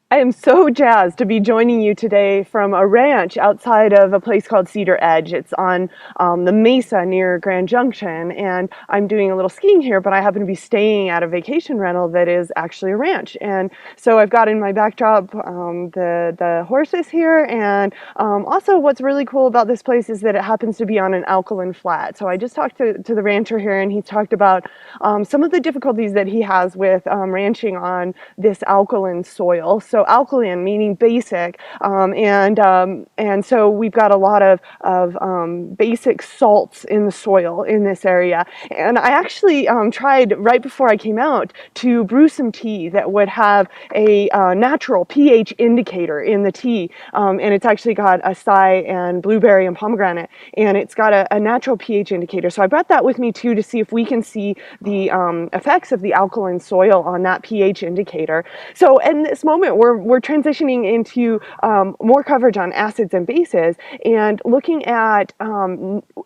I am so jazzed to be joining you today from a ranch outside of a place called Cedar Edge. It's on the mesa near Grand Junction, and I'm doing a little skiing here, but I happen to be staying at a vacation rental that is actually a ranch. And so I've got in my backdrop the horses here, and also what's really cool about this place is that it happens to be on an alkaline flat. So I just talked to the rancher here, and he talked about some of the difficulties that he has with ranching on this alkaline soil. So alkaline meaning basic, and so we've got a lot of basic salts in the soil in this area. And I actually tried right before I came out to brew some tea that would have a natural pH indicator in the tea, and it's actually got acai and blueberry and pomegranate, and it's got a natural pH indicator. So I brought that with me too to see if we can see the effects of the alkaline soil on that pH indicator. So in this moment, we're transitioning into more coverage on acids and bases, and looking at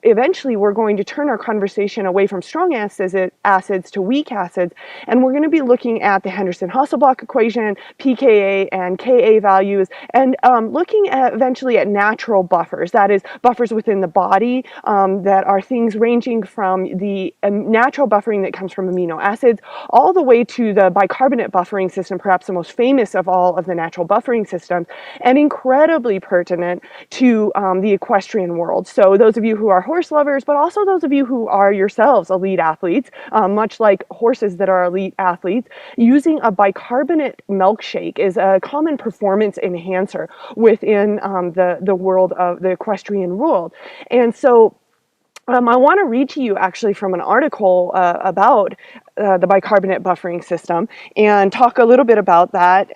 eventually we're going to turn our conversation away from strong acids to weak acids, and we're going to be looking at the Henderson-Hasselbalch equation, pKa and Ka values, and looking at eventually at natural buffers, that is buffers within the body that are things ranging from the natural buffering that comes from amino acids all the way to the bicarbonate buffering system, perhaps the most famous of all of the natural buffering systems, and incredibly pertinent to the equestrian world. So those of you who are horse lovers, but also those of you who are yourselves elite athletes, much like horses that are elite athletes, using a bicarbonate milkshake is a common performance enhancer within the world of the equestrian world. And so I want to read to you actually from an article about the bicarbonate buffering system and talk a little bit about that.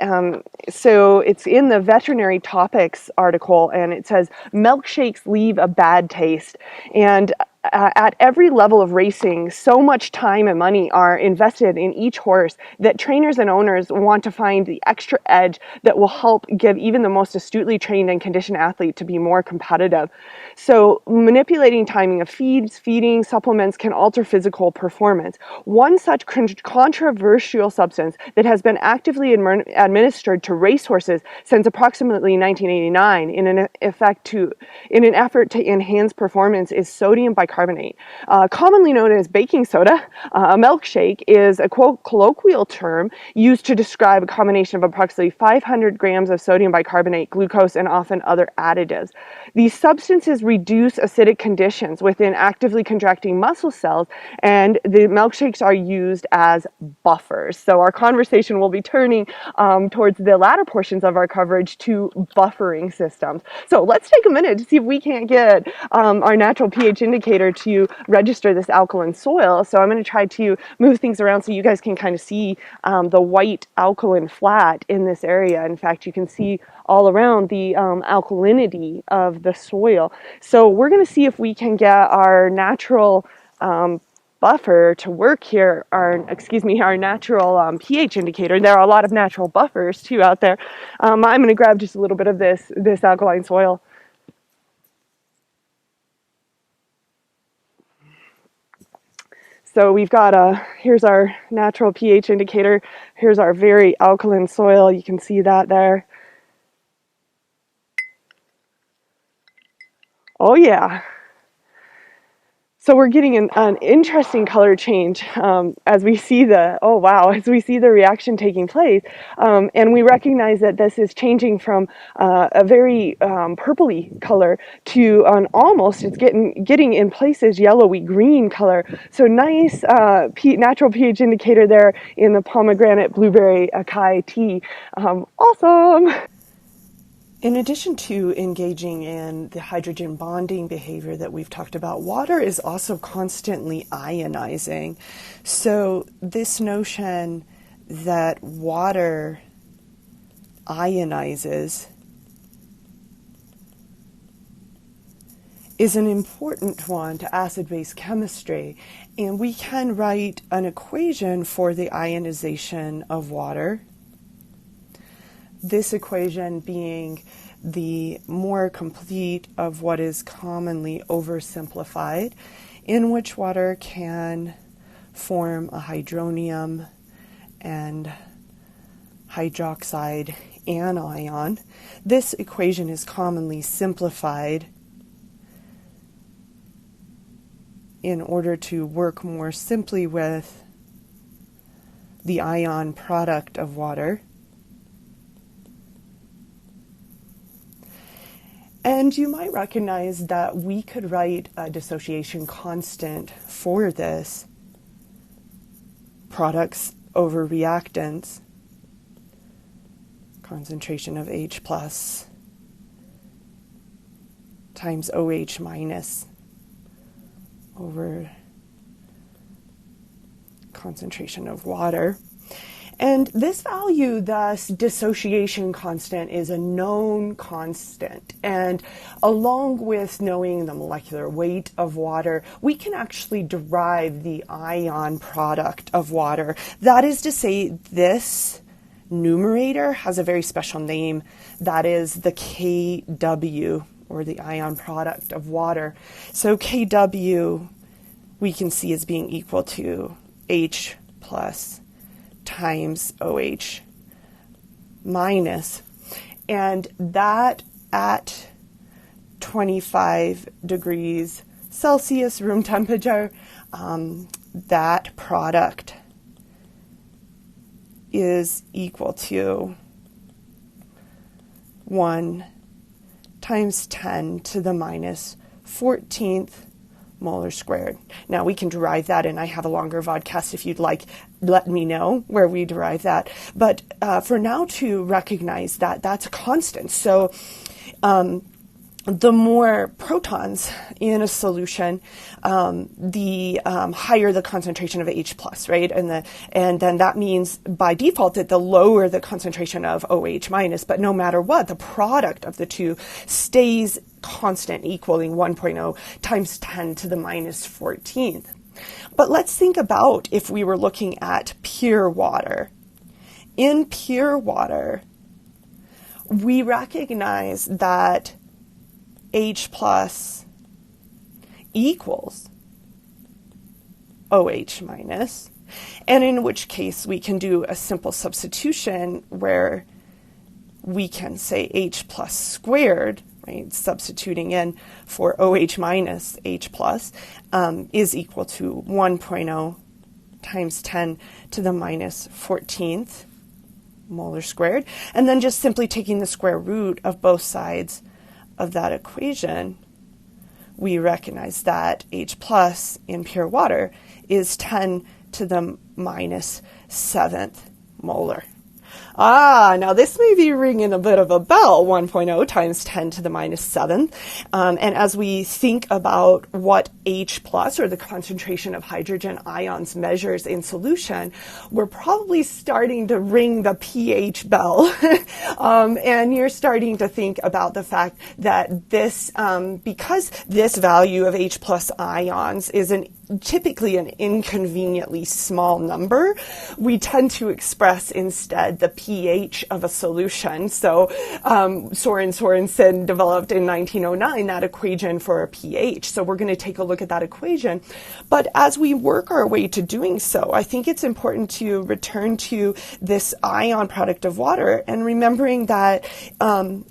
So it's in the Veterinary Topics article, and it says, milkshakes leave a bad taste. And at every level of racing, so much time and money are invested in each horse that trainers and owners want to find the extra edge that will help give even the most astutely trained and conditioned athlete to be more competitive. So manipulating timing of feeds, feeding, supplements can alter physical performance. One such controversial substance that has been actively administered to racehorses since approximately 1989 in an effort to enhance performance is sodium bicarbonate. Commonly known as baking soda, a milkshake is a colloquial term used to describe a combination of approximately 500 grams of sodium bicarbonate, glucose, and often other additives. These substances reduce acidic conditions within actively contracting muscle cells, and the milkshakes are used as buffers. So our conversation will be turning towards the latter portions of our coverage to buffering systems. So let's take a minute to see if we can't get our natural pH indicator to register this alkaline soil. So I'm going to try to move things around so you guys can kind of see the white alkaline flat in this area. In fact, you can see all around the alkalinity of the soil. So we're going to see if we can get our natural buffer to work here, our natural pH indicator. There are a lot of natural buffers too out there. I'm going to grab just a little bit of this alkaline soil. So we've got here's our natural pH indicator. Here's our very alkaline soil. You can see that there. Oh yeah. So we're getting an interesting color change as we see as we see the reaction taking place, and we recognize that this is changing from a very purpley color to an it's getting in places yellowy green color. So nice natural pH indicator there in the pomegranate blueberry acai tea. Awesome. In addition to engaging in the hydrogen bonding behavior that we've talked about, water is also constantly ionizing. So this notion that water ionizes is an important one to acid-base chemistry, and we can write an equation for the ionization of water. This equation being the more complete of what is commonly oversimplified, in which water can form a hydronium and hydroxide anion. This equation is commonly simplified in order to work more simply with the ion product of water. And you might recognize that we could write a dissociation constant for this, products over reactants, concentration of H plus times OH minus over concentration of water. And this value, thus, dissociation constant, is a known constant. And along with knowing the molecular weight of water, we can actually derive the ion product of water. That is to say, this numerator has a very special name. That is the Kw, or the ion product of water. So Kw we can see as being equal to H plus times OH minus, and that at 25 degrees Celsius room temperature, that product is equal to 1 times 10 to the minus 14th molar squared. Now we can derive that, and I have a longer vodcast if you'd like. Let me know where we derive that. But for now, to recognize that that's a constant. So the more protons in a solution, the higher the concentration of H plus, right? And then that means by default that the lower the concentration of OH minus. But no matter what, the product of the two stays constant, equaling 1.0 times 10 to the minus 14th. But let's think about if we were looking at pure water. In pure water, we recognize that H plus equals OH minus, and in which case we can do a simple substitution where we can say H plus squared, right, substituting in for OH minus H plus, is equal to 1.0 times 10 to the minus 14th molar squared, and then just simply taking the square root of both sides of that equation, we recognize that H plus in pure water is 10 to the minus 7th molar. Now this may be ringing a bit of a bell, 1.0 times 10 to the minus 7th. And as we think about what H plus, or the concentration of hydrogen ions, measures in solution, we're probably starting to ring the pH bell. And you're starting to think about the fact that this, because this value of H plus ions is typically an inconveniently small number, we tend to express instead the pH of a solution. So Sorensen developed in 1909 that equation for a pH. So we're going to take a look at that equation. But as we work our way to doing so, I think it's important to return to this ion product of water, and remembering that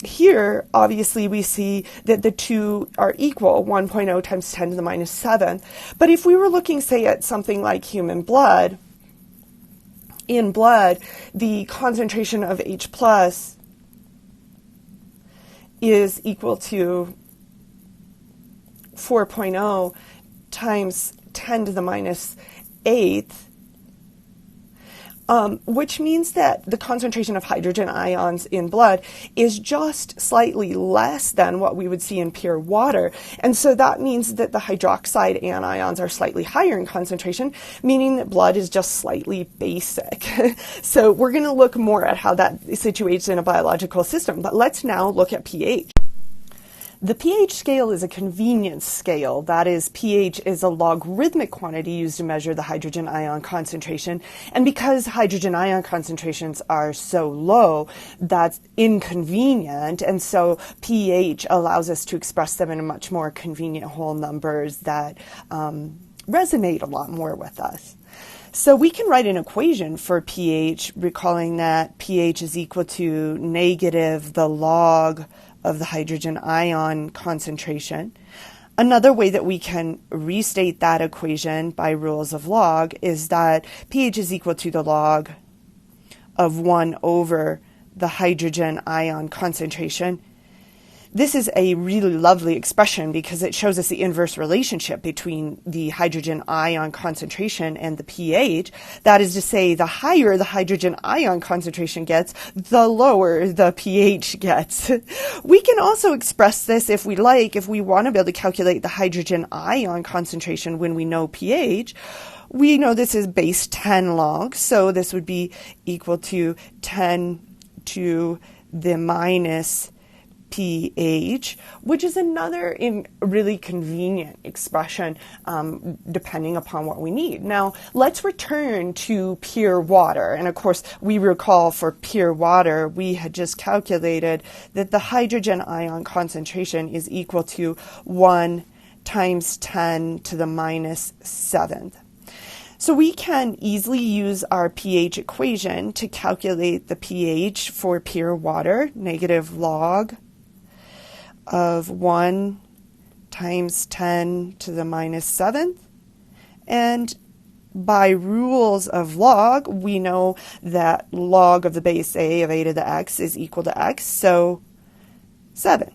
here, obviously, we see that the two are equal, 1.0 times 10 to the minus 7. But if we were looking, say, at something like human blood, in blood, the concentration of H plus is equal to 4.0 times 10 to the minus 8th, which means that the concentration of hydrogen ions in blood is just slightly less than what we would see in pure water. And so that means that the hydroxide anions are slightly higher in concentration, meaning that blood is just slightly basic. So we're going to look more at how that situates in a biological system. But let's now look at pH. The pH scale is a convenience scale. That is, pH is a logarithmic quantity used to measure the hydrogen ion concentration. And because hydrogen ion concentrations are so low, that's inconvenient. And so pH allows us to express them in much more convenient whole numbers that resonate a lot more with us. So we can write an equation for pH, recalling that pH is equal to negative the log of the hydrogen ion concentration. Another way that we can restate that equation by rules of log is that pH is equal to the log of 1 over the hydrogen ion concentration. This is a really lovely expression because it shows us the inverse relationship between the hydrogen ion concentration and the pH. That is to say, the higher the hydrogen ion concentration gets, the lower the pH gets. We can also express this if we like, if we want to be able to calculate the hydrogen ion concentration when we know pH. We know this is base 10 log, so this would be equal to 10 to the minus pH, which is another really convenient expression depending upon what we need. Now, let's return to pure water. And of course, we recall for pure water, we had just calculated that the hydrogen ion concentration is equal to 1 times 10 to the minus 7th. So we can easily use our pH equation to calculate the pH for pure water, negative log of 1 times 10 to the minus 7th. And by rules of log, we know that log of the base A of a to the x is equal to x, so 7.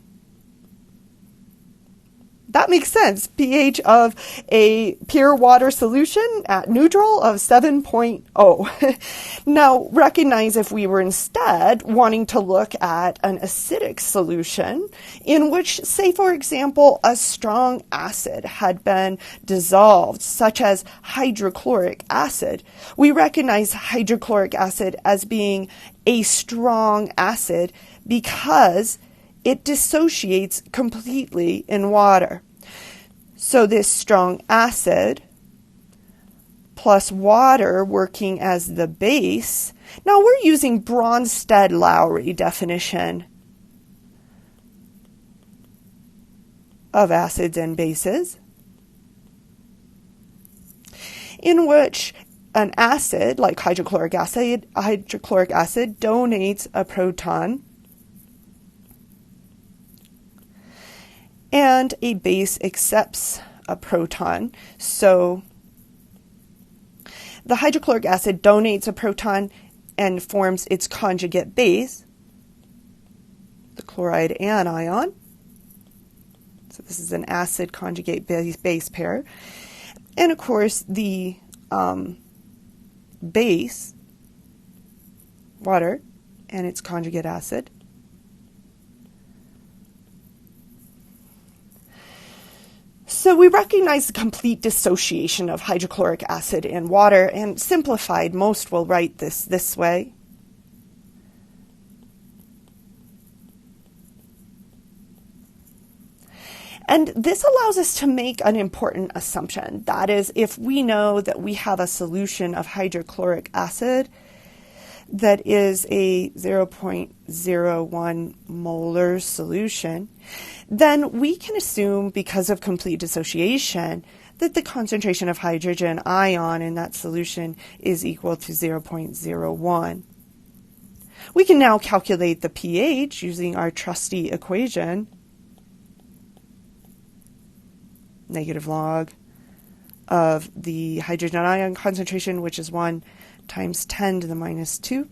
That makes sense. pH of a pure water solution at neutral of 7.0. Now, recognize if we were instead wanting to look at an acidic solution in which, say, for example, a strong acid had been dissolved, such as hydrochloric acid, we recognize hydrochloric acid as being a strong acid because it dissociates completely in water. So this strong acid plus water working as the base. Now we're using Bronsted-Lowry definition of acids and bases, in which an acid like hydrochloric acid donates a proton and a base accepts a proton. So the hydrochloric acid donates a proton and forms its conjugate base, the chloride anion. So this is an acid conjugate base pair. And of course the base, water, and its conjugate acid. So we recognize the complete dissociation of hydrochloric acid and water, and simplified, most will write this way. And this allows us to make an important assumption. That is, if we know that we have a solution of hydrochloric acid that is a 0.01 molar solution, then we can assume, because of complete dissociation, that the concentration of hydrogen ion in that solution is equal to 0.01. We can now calculate the pH using our trusty equation, negative log of the hydrogen ion concentration, which is 1 times 10 to the minus 2.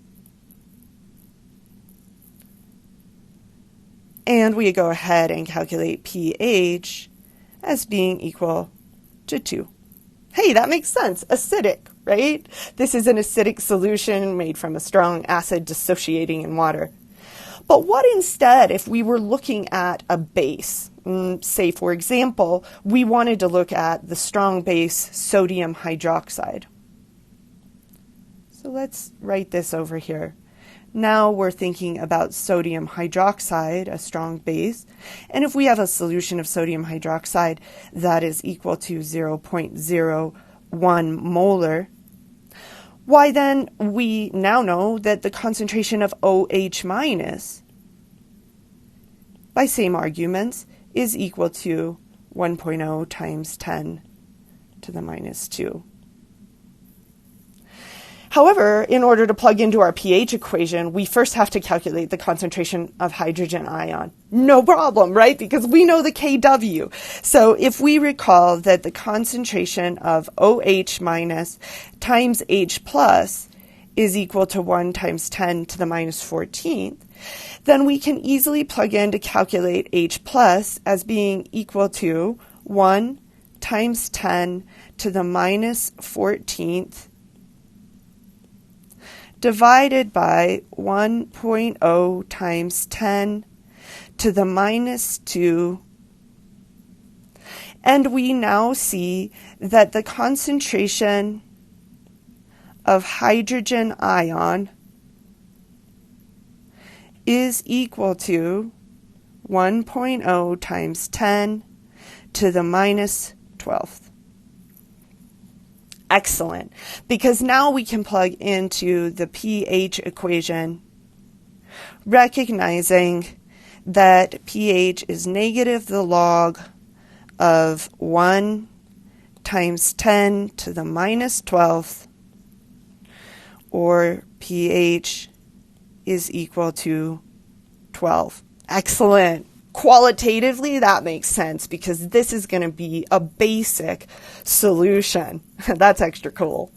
And we go ahead and calculate pH as being equal to 2. Hey, that makes sense. Acidic, right? This is an acidic solution made from a strong acid dissociating in water. But what instead if we were looking at a base? Say, for example, we wanted to look at the strong base sodium hydroxide. So let's write this over here. Now we're thinking about sodium hydroxide, a strong base. And if we have a solution of sodium hydroxide that is equal to 0.01 molar, why then we now know that the concentration of OH minus, by same arguments, is equal to 1.0 times 10 to the minus 2. However, in order to plug into our pH equation, we first have to calculate the concentration of hydrogen ion. No problem, right? Because we know the Kw. So if we recall that the concentration of OH minus times H plus is equal to 1 times 10 to the minus 14th, then we can easily plug in to calculate H plus as being equal to 1 times 10 to the minus 14th divided by 1.0 times 10 to the minus 2. And we now see that the concentration of hydrogen ion is equal to 1.0 times 10 to the minus 12th. Excellent, because now we can plug into the pH equation, recognizing that pH is negative the log of 1 times 10 to the minus 12th, or pH is equal to 12. Excellent. Qualitatively, that makes sense because this is going to be a basic solution. That's extra cool.